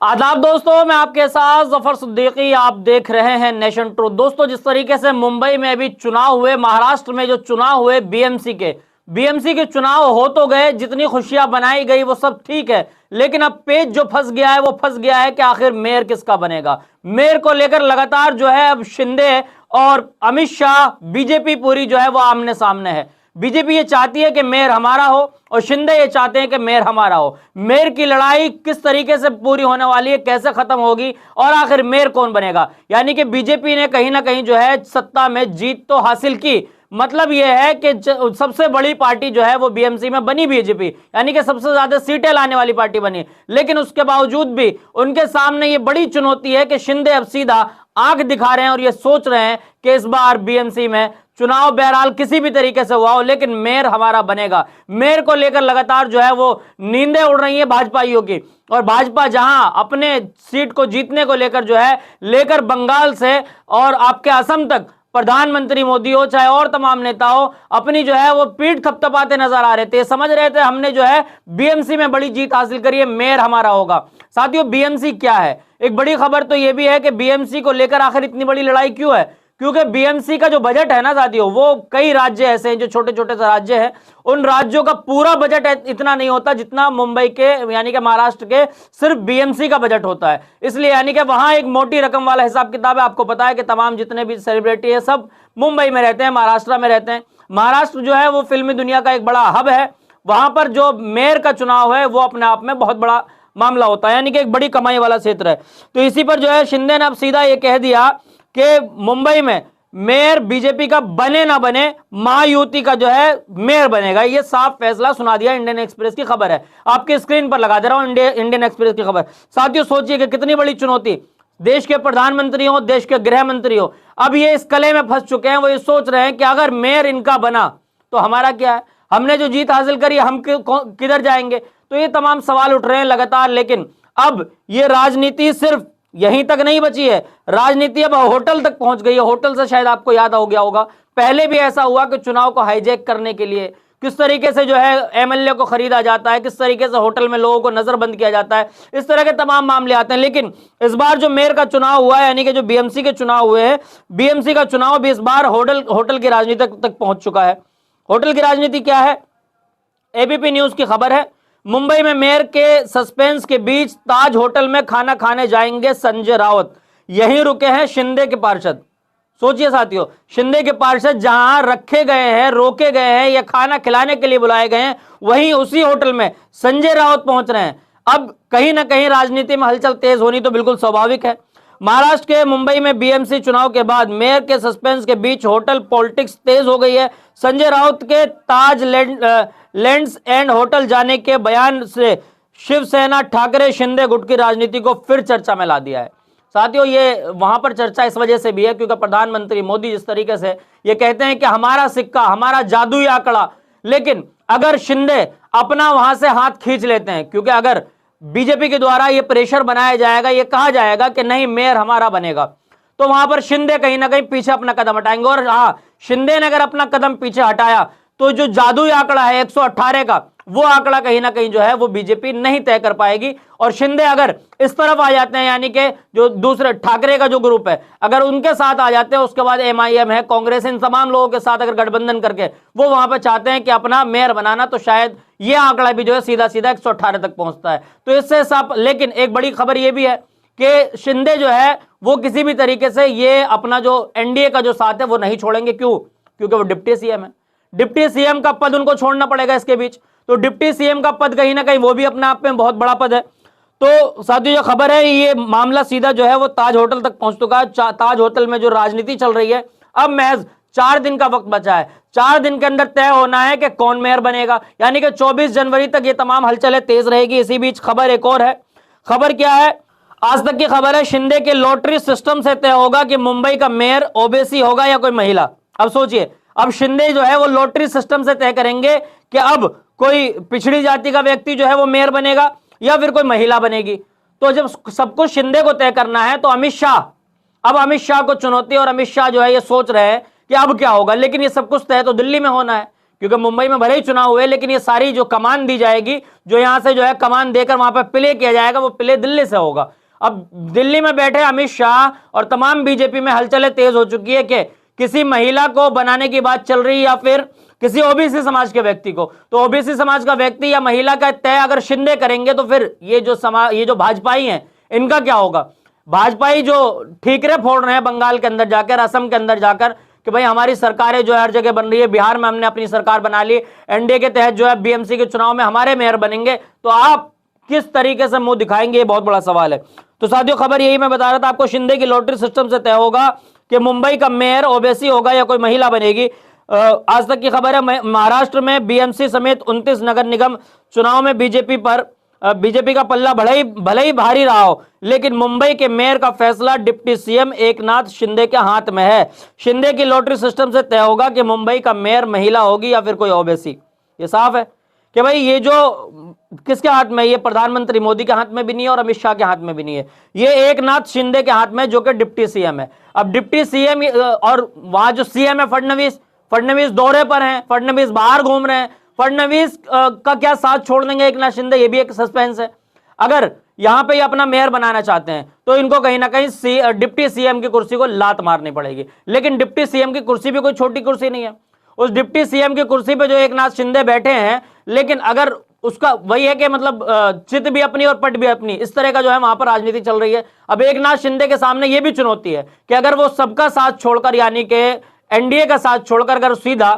आदाब दोस्तों, मैं आपके साथ जफर सिद्दीकी। आप देख रहे हैं नेशन ट्रूथ। दोस्तों, जिस तरीके से मुंबई में अभी चुनाव हुए, महाराष्ट्र में जो चुनाव हुए बीएमसी के चुनाव हो तो गए, जितनी खुशियां बनाई गई वो सब ठीक है, लेकिन अब पेच जो फंस गया है वो फंस गया है कि आखिर मेयर किसका बनेगा। मेयर को लेकर लगातार जो है अब शिंदे और अमित शाह, बीजेपी पूरी जो है वो आमने सामने है। बीजेपी ये चाहती है कि मेयर हमारा हो और शिंदे ये चाहते हैं कि मेयर हमारा हो। मेयर की लड़ाई किस तरीके से पूरी होने वाली है, कैसे खत्म होगी और आखिर मेयर कौन बनेगा। यानी कि बीजेपी ने कहीं ना कहीं जो है सत्ता में जीत तो हासिल की, मतलब यह है कि सबसे बड़ी पार्टी जो है वो बीएमसी में बनी बीजेपी, यानी कि सबसे ज्यादा सीटें लाने वाली पार्टी बनी। लेकिन उसके बावजूद भी उनके सामने ये बड़ी चुनौती है कि शिंदे अब सीधा आंख दिखा रहे हैं और ये सोच रहे हैं कि इस बार बीएमसी में चुनाव बहरहाल किसी भी तरीके से हुआ हो, लेकिन मेयर हमारा बनेगा। मेयर को लेकर लगातार जो है वो नींदें उड़ रही है भाजपाइयों की, और भाजपा जहां अपने सीट को जीतने को लेकर जो है लेकर बंगाल से और आपके असम तक प्रधानमंत्री मोदी हो चाहे और तमाम नेता हो, अपनी जो है वो पीठ थपथपाते नजर आ रहे थे। समझ रहे थे हमने जो है बीएमसी में बड़ी जीत हासिल करी है, मेयर हमारा होगा। साथियों, बीएमसी क्या है? एक बड़ी खबर तो ये भी है कि बीएमसी को लेकर आखिर इतनी बड़ी लड़ाई क्यों है, क्योंकि बीएमसी का जो बजट है ना साथियों, वो कई राज्य ऐसे हैं जो छोटे छोटे से राज्य हैं, उन राज्यों का पूरा बजट इतना नहीं होता जितना मुंबई के यानी कि महाराष्ट्र के सिर्फ बीएमसी का बजट होता है। इसलिए यानी कि वहां एक मोटी रकम वाला हिसाब किताब है। आपको पता है कि तमाम जितने भी सेलिब्रिटी है सब मुंबई में रहते हैं, महाराष्ट्र में रहते हैं। महाराष्ट्र जो है वो फिल्मी दुनिया का एक बड़ा हब है। वहां पर जो मेयर का चुनाव है वो अपने आप में बहुत बड़ा मामला होता है, यानी कि एक बड़ी कमाई वाला क्षेत्र है। तो इसी पर जो है शिंदे ने अब सीधा ये कह दिया कि मुंबई में मेयर बीजेपी का बने ना बने, महायुति का जो है मेयर बनेगा। ये साफ फैसला सुना दिया। इंडियन एक्सप्रेस की खबर है, आपकी स्क्रीन पर लगा दे रहा हूं इंडियन एक्सप्रेस की खबर। साथियों, सोचिए कि कितनी बड़ी चुनौती। देश के प्रधानमंत्री हो, देश के गृह मंत्री हो, अब ये इस कले में फंस चुके हैं। वो ये सोच रहे हैं कि अगर मेयर इनका बना तो हमारा क्या है, हमने जो जीत हासिल करी हम किधर जाएंगे। तो ये तमाम सवाल उठ रहे हैं लगातार। लेकिन अब ये राजनीति सिर्फ यहीं तक नहीं बची है, राजनीति अब होटल तक पहुंच गई है। होटल से शायद आपको याद हो गया होगा, पहले भी ऐसा हुआ कि चुनाव को हाईजैक करने के लिए किस तरीके से जो है एमएलए को खरीदा जाता है, किस तरीके से होटल में लोगों को नजरबंद किया जाता है, इस तरह के तमाम मामले आते हैं। लेकिन इस बार जो मेयर का चुनाव हुआ है, यानी कि जो बीएमसी के चुनाव हुए हैं, बीएमसी का चुनाव भी इस बार होटल की राजनीति तक पहुंच चुका है। होटल की राजनीति क्या है? एबीपी न्यूज की खबर है, मुंबई में मेयर के सस्पेंस के बीच ताज होटल में खाना खाने जाएंगे संजय राउत, यहीं रुके हैं शिंदे के पार्षद। सोचिए साथियों, शिंदे के पार्षद जहां रखे गए हैं, रोके गए हैं या खाना खिलाने के लिए बुलाए गए हैं, वहीं उसी होटल में संजय राउत पहुंच रहे हैं। अब कहीं ना कहीं राजनीति में हलचल तेज होनी तो बिल्कुल स्वाभाविक है। महाराष्ट्र के मुंबई में बीएमसी चुनाव के बाद मेयर के सस्पेंस के बीच होटल पॉलिटिक्स तेज हो गई है। संजय राउत के ताज लैंड्स एंड होटल जाने के बयान से शिवसेना ठाकरे शिंदे गुट की राजनीति को फिर चर्चा में ला दिया है। साथियों, ये वहां पर चर्चा इस वजह से भी है क्योंकि प्रधानमंत्री मोदी जिस तरीके से ये कहते हैं कि हमारा सिक्का, हमारा जादुई आंकड़ा, लेकिन अगर शिंदे अपना वहां से हाथ खींच लेते हैं, क्योंकि अगर बीजेपी के द्वारा ये प्रेशर बनाया जाएगा, ये कहा जाएगा कि नहीं मेयर हमारा बनेगा, तो वहां पर शिंदे कहीं ना कहीं पीछे अपना कदम हटाएंगे। और हाँ, शिंदे ने अगर अपना कदम पीछे हटाया तो जो जादुई आंकड़ा है 118 का, वो आंकड़ा कहीं ना कहीं जो है वो बीजेपी नहीं तय कर पाएगी। और शिंदे अगर इस तरफ आ जाते हैं, यानी कि जो दूसरे ठाकरे का जो ग्रुप है, अगर उनके साथ आ जाते हैं, उसके बाद एमआईएम है, कांग्रेस, इन तमाम लोगों के साथ अगर गठबंधन करके वो वहां पर चाहते हैं कि अपना मेयर बनाना, तो शायद ये आंकड़ा भी जो है सीधा सीधा 118 तक पहुंचता है। तो इससे सब, लेकिन एक बड़ी खबर यह भी है कि शिंदे जो है वो किसी भी तरीके से ये अपना जो एनडीए का जो साथ है वो नहीं छोड़ेंगे। क्यों? क्योंकि वो डिप्टी सीएम है। डिप्टी सीएम का पद उनको छोड़ना पड़ेगा इसके बीच। तो डिप्टी सीएम का पद कहीं ना कहीं वो भी अपने आप में बहुत बड़ा पद है। तो साथियों, जो खबर है ये मामला सीधा जो है वो ताज होटल तक पहुंच चुका है। ताज होटल में जो राजनीति चल रही है, अब महज 4 दिन का वक्त बचा है। 4 दिन के अंदर तय होना है कि कौन मेयर बनेगा, यानी कि 24 जनवरी तक ये तमाम हलचलें तेज रहेगी। इसी बीच खबर एक और है। खबर क्या है? आज तक की खबर है, शिंदे के लॉटरी सिस्टम से तय होगा कि मुंबई का मेयर ओबीसी होगा या कोई महिला। अब सोचिए, अब शिंदे जो है वो लॉटरी सिस्टम से तय करेंगे कि अब कोई पिछड़ी जाति का व्यक्ति जो है वो मेयर बनेगा या फिर कोई महिला बनेगी। तो जब सब कुछ शिंदे को तय करना है तो अमित शाह को चुनौती, और अमित शाह जो है ये सोच रहे हैं कि अब क्या होगा। लेकिन ये सब कुछ तय तो दिल्ली में होना है, क्योंकि मुंबई में भले ही चुनाव हुए लेकिन ये सारी जो कमान दी जाएगी, जो यहां से जो है कमान देकर वहां पर प्ले किया जाएगा, वो प्ले दिल्ली से होगा। अब दिल्ली में बैठे अमित शाह और तमाम बीजेपी में हलचलें तेज हो चुकी है कि किसी महिला को बनाने की बात चल रही है या फिर किसी ओबीसी समाज के व्यक्ति को। तो ओबीसी समाज का व्यक्ति या महिला का तय अगर शिंदे करेंगे तो फिर ये जो भाजपाई हैं इनका क्या होगा। भाजपाई जो ठीकरे फोड़ रहे हैं बंगाल के अंदर जाकर, असम के अंदर जाकर कि भाई हमारी सरकारें जो है हर जगह बन रही है, बिहार में हमने अपनी सरकार बना ली, एनडीए के तहत जो है बीएमसी के चुनाव में हमारे मेयर बनेंगे, तो आप किस तरीके से मुंह दिखाएंगे, ये बहुत बड़ा सवाल है। तो साथियों खबर यही मैं बता रहा था आपको, शिंदे की लॉटरी सिस्टम से तय होगा कि मुंबई का मेयर ओबीसी होगा या कोई महिला बनेगी। आज तक की खबर है महाराष्ट्र में बीएमसी समेत 29 नगर निगम चुनाव में बीजेपी का पल्ला भले ही भारी रहा हो, लेकिन मुंबई के मेयर का फैसला डिप्टी सीएम एकनाथ शिंदे के हाथ में है। शिंदे की लॉटरी सिस्टम से तय होगा कि मुंबई का मेयर महिला होगी या फिर कोई ओबीसी। ये साफ है कि भाई ये जो किसके हाथ में, ये प्रधानमंत्री मोदी के हाथ में भी नहीं है और अमित शाह के हाथ में भी नहीं है, ये एकनाथ शिंदे के हाथ में जो कि डिप्टी सीएम है। अब डिप्टी सीएम और वहां जो सीएम है फडणवीस दौरे पर हैं, फडणवीस बाहर घूम रहे हैं, फडणवीस का क्या साथ छोड़ देंगे एकनाथ शिंदे, ये भी एक सस्पेंस है। अगर यहां पे ये अपना मेयर बनाना चाहते हैं तो इनको कहीं ना कहीं डिप्टी सीएम की कुर्सी को लात मारनी पड़ेगी। लेकिन डिप्टी सीएम की कुर्सी भी कोई छोटी कुर्सी नहीं है। उस डिप्टी सीएम की कुर्सी पे जो एकनाथ शिंदे बैठे हैं, लेकिन अगर उसका वही है कि मतलब चित भी अपनी और पट भी अपनी, इस तरह का जो है वहां पर राजनीति चल रही है। अब एकनाथ शिंदे के सामने ये भी चुनौती है कि अगर वो सबका साथ छोड़कर, यानी कि एनडीए का साथ छोड़कर अगर सीधा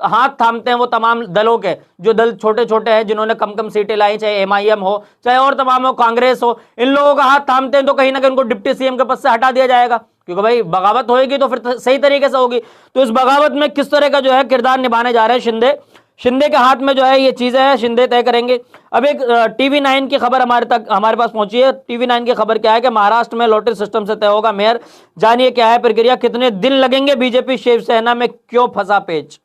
हाथ थामते हैं वो तमाम दलों के, जो दल छोटे छोटे हैं जिन्होंने कम कम सीटें लाई, चाहे एमआईएम हो चाहे और तमाम हो, कांग्रेस हो, इन लोगों का हाथ थामते हैं तो कहीं ना कहीं उनको डिप्टी सीएम के पद से हटा दिया जाएगा, क्योंकि भाई बगावत होगी तो फिर सही तरीके से होगी। तो इस बगावत में किस तरह का जो है किरदार निभाने जा रहे हैं शिंदे के हाथ में जो है ये चीजें हैं, शिंदे तय करेंगे। अब एक TV9 की खबर हमारे पास पहुंची है। TV9 की खबर क्या है कि महाराष्ट्र में लॉटरी सिस्टम से तय होगा मेयर, जानिए क्या है प्रक्रिया, कितने दिन लगेंगे, बीजेपी शिवसेना में क्यों फंसा पेच।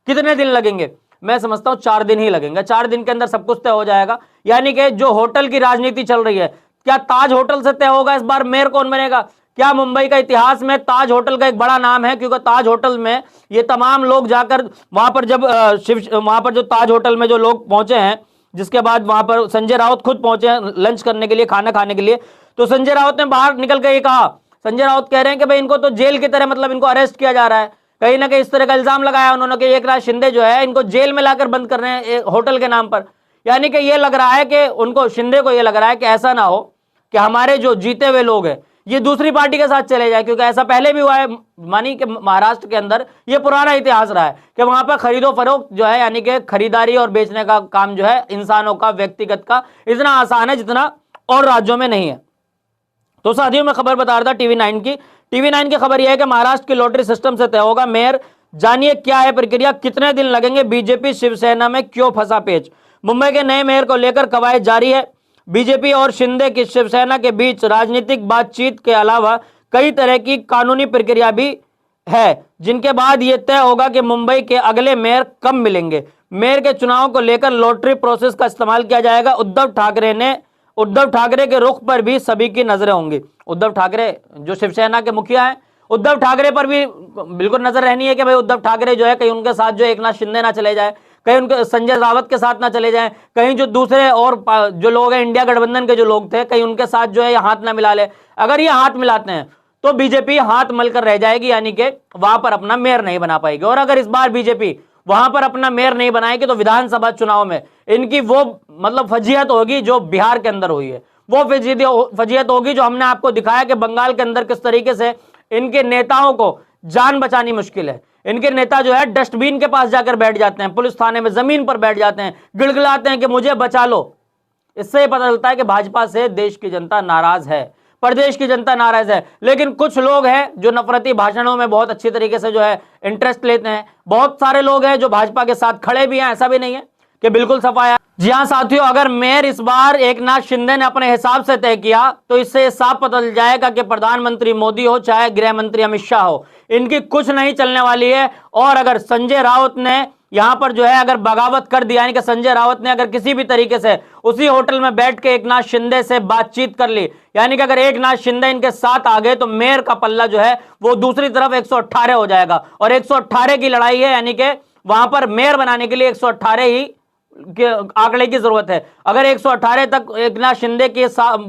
कितने दिन लगेंगे? मैं समझता हूं 4 दिन ही लगेंगे। 4 दिन के अंदर सब कुछ तय हो जाएगा। यानी कि जो होटल की राजनीति चल रही है, क्या ताज होटल से तय होगा इस बार मेयर कौन बनेगा? क्या मुंबई का इतिहास में ताज होटल का एक बड़ा नाम है, क्योंकि ताज होटल में ये तमाम लोग जाकर वहां पर जब वहां पर जो ताज होटल में जो लोग पहुंचे हैं, जिसके बाद वहां पर संजय राउत खुद पहुंचे हैं लंच करने के लिए, खाना खाने के लिए, तो संजय राउत ने बाहर निकल के ये कहा, संजय राउत कह रहे हैं कि भाई इनको तो जेल की तरह, मतलब इनको अरेस्ट किया जा रहा है। कहीं ना कहीं इस तरह का इल्जाम लगाया उन्होंने कि एकनाथ शिंदे जो है इनको जेल में लाकर बंद कर रहे हैं होटल के नाम पर। यानी कि ये लग रहा है कि उनको, शिंदे को ये लग रहा है कि ऐसा ना हो कि हमारे जो जीते हुए लोग हैं ये दूसरी पार्टी के साथ चले जाए, क्योंकि ऐसा पहले भी हुआ है। मानी कि महाराष्ट्र के अंदर ये पुराना इतिहास रहा है कि वहां पर खरीदो फरोख्त जो है, यानी कि खरीदारी और बेचने का काम जो है इंसानों का, व्यक्तिगत का, इतना आसान है जितना और राज्यों में नहीं है। तो साथियों मैं खबर बता रहा था TV9 की खबर यह है कि महाराष्ट्र की लॉटरी सिस्टम से तय होगा मेयर, जानिए क्या है प्रक्रिया, कितने दिन लगेंगे, बीजेपी शिवसेना में क्यों फंसा पेच। मुंबई के नए मेयर को लेकर कवायद जारी है। बीजेपी और शिंदे की शिवसेना के बीच राजनीतिक बातचीत के अलावा कई तरह की कानूनी प्रक्रिया भी है, जिनके बाद यह तय होगा कि मुंबई के अगले मेयर कब मिलेंगे। मेयर के चुनाव को लेकर लॉटरी प्रोसेस का इस्तेमाल किया जाएगा। उद्धव ठाकरे के रुख पर भी सभी की नजरें होंगी। उद्धव ठाकरे जो शिवसेना के मुखिया हैं, उद्धव ठाकरे पर भी बिल्कुल नजर रहनी है कि भाई उद्धव ठाकरे जो है कहीं उनके साथ जो एकनाथ शिंदे ना चले जाए, कहीं उनके संजय रावत के साथ ना चले जाएं, कहीं जो दूसरे और जो लोग हैं इंडिया गठबंधन के जो लोग थे, कहीं उनके साथ जो है ये हाथ ना मिला ले। अगर ये हाथ मिलाते हैं तो बीजेपी हाथ मलकर रह जाएगी, यानी कि वहां पर अपना मेयर नहीं बना पाएगी। और अगर इस बार बीजेपी वहां पर अपना मेयर नहीं बनाएगी तो विधानसभा चुनाव में इनकी वो मतलब फजीहत होगी जो बिहार के अंदर हुई है, वो फजीहत होगी जो हमने आपको दिखाया कि बंगाल के अंदर किस तरीके से इनके नेताओं को जान बचानी मुश्किल है। इनके नेता जो है डस्टबिन के पास जाकर बैठ जाते हैं, पुलिस थाने में जमीन पर बैठ जाते हैं, गिड़गिड़ाते हैं कि मुझे बचा लो। इससे पता चलता है कि भाजपा से देश की जनता नाराज है, प्रदेश की जनता नाराज है। लेकिन कुछ लोग हैं जो नफरती भाषणों में बहुत अच्छी तरीके से जो है इंटरेस्ट लेते हैं। बहुत सारे लोग हैं जो भाजपा के साथ खड़े भी हैं, ऐसा भी नहीं है कि बिल्कुल सफाया। जी हाँ साथियों, अगर मेयर इस बार एकनाथ शिंदे ने अपने हिसाब से तय किया तो इससे साफ पता चल जाएगा कि प्रधानमंत्री मोदी हो चाहे गृह मंत्री अमित शाह हो, इनकी कुछ नहीं चलने वाली है। और अगर संजय राउत ने यहां पर जो है अगर बगावत कर दिया, यानी कि संजय राउत ने अगर किसी भी तरीके से उसी होटल में बैठ के एकनाथ शिंदे से बातचीत कर ली, यानी कि अगर एकनाथ शिंदे इनके साथ आ गए तो मेयर का पल्ला जो है वो दूसरी तरफ 118 हो जाएगा। और 118 की लड़ाई है, यानी कि वहां पर मेयर बनाने के लिए 118 ही के आंकड़े की जरूरत है। अगर 118 तक एकनाथ शिंदे के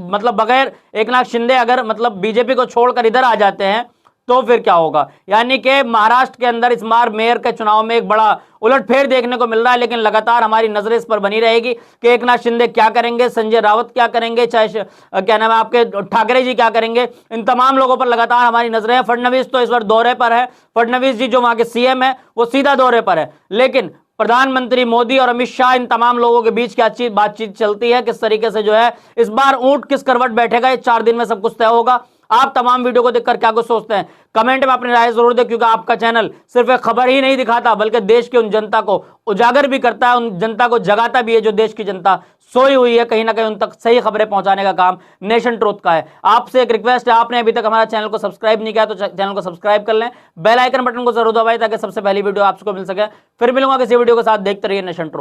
मतलब बगैर एकनाथ शिंदे अगर मतलब बीजेपी को छोड़कर इधर आ जाते हैं तो फिर क्या होगा। यानी कि महाराष्ट्र के अंदर इस बार मेयर के चुनाव में एक बड़ा उलटफेर देखने को मिल रहा है, लेकिन लगातार हमारी नजरें इस पर बनी रहेगी कि एकनाथ शिंदे क्या करेंगे, संजय राउत क्या करेंगे, चाहे क्या नाम है आपके ठाकरे जी क्या करेंगे। इन तमाम लोगों पर लगातार हमारी नजरें हैं। फडणवीस तो इस बार दौरे पर है, फडणवीस जी जो वहां के सीएम है वो सीधा दौरे पर है, लेकिन प्रधानमंत्री मोदी और अमित शाह इन तमाम लोगों के बीच क्या बातचीत चलती है, किस तरीके से जो है इस बार ऊंट किस करवट बैठेगा, ये 4 दिन में सब कुछ तय होगा। आप तमाम वीडियो को देखकर क्या कुछ सोचते हैं कमेंट में अपनी राय जरूर दें, क्योंकि आपका चैनल सिर्फ एक खबर ही नहीं दिखाता बल्कि देश की उन जनता को उजागर भी करता है, उन जनता को जगाता भी है जो देश की जनता सोई हुई है। कहीं ना कहीं उन तक सही खबरें पहुंचाने का काम नेशन ट्रुथ का है। आपसे एक रिक्वेस्ट है, आपने अभी तक हमारा चैनल को सब्सक्राइब नहीं किया तो चैनल को सब्सक्राइब कर लें, बेल आइकन बटन को जरूर दबाएं ताकि सबसे पहली वीडियो आपको मिल सके। फिर मिलूंगा किसी वीडियो के साथ, देखते रहिए नेशन ट्रुथ।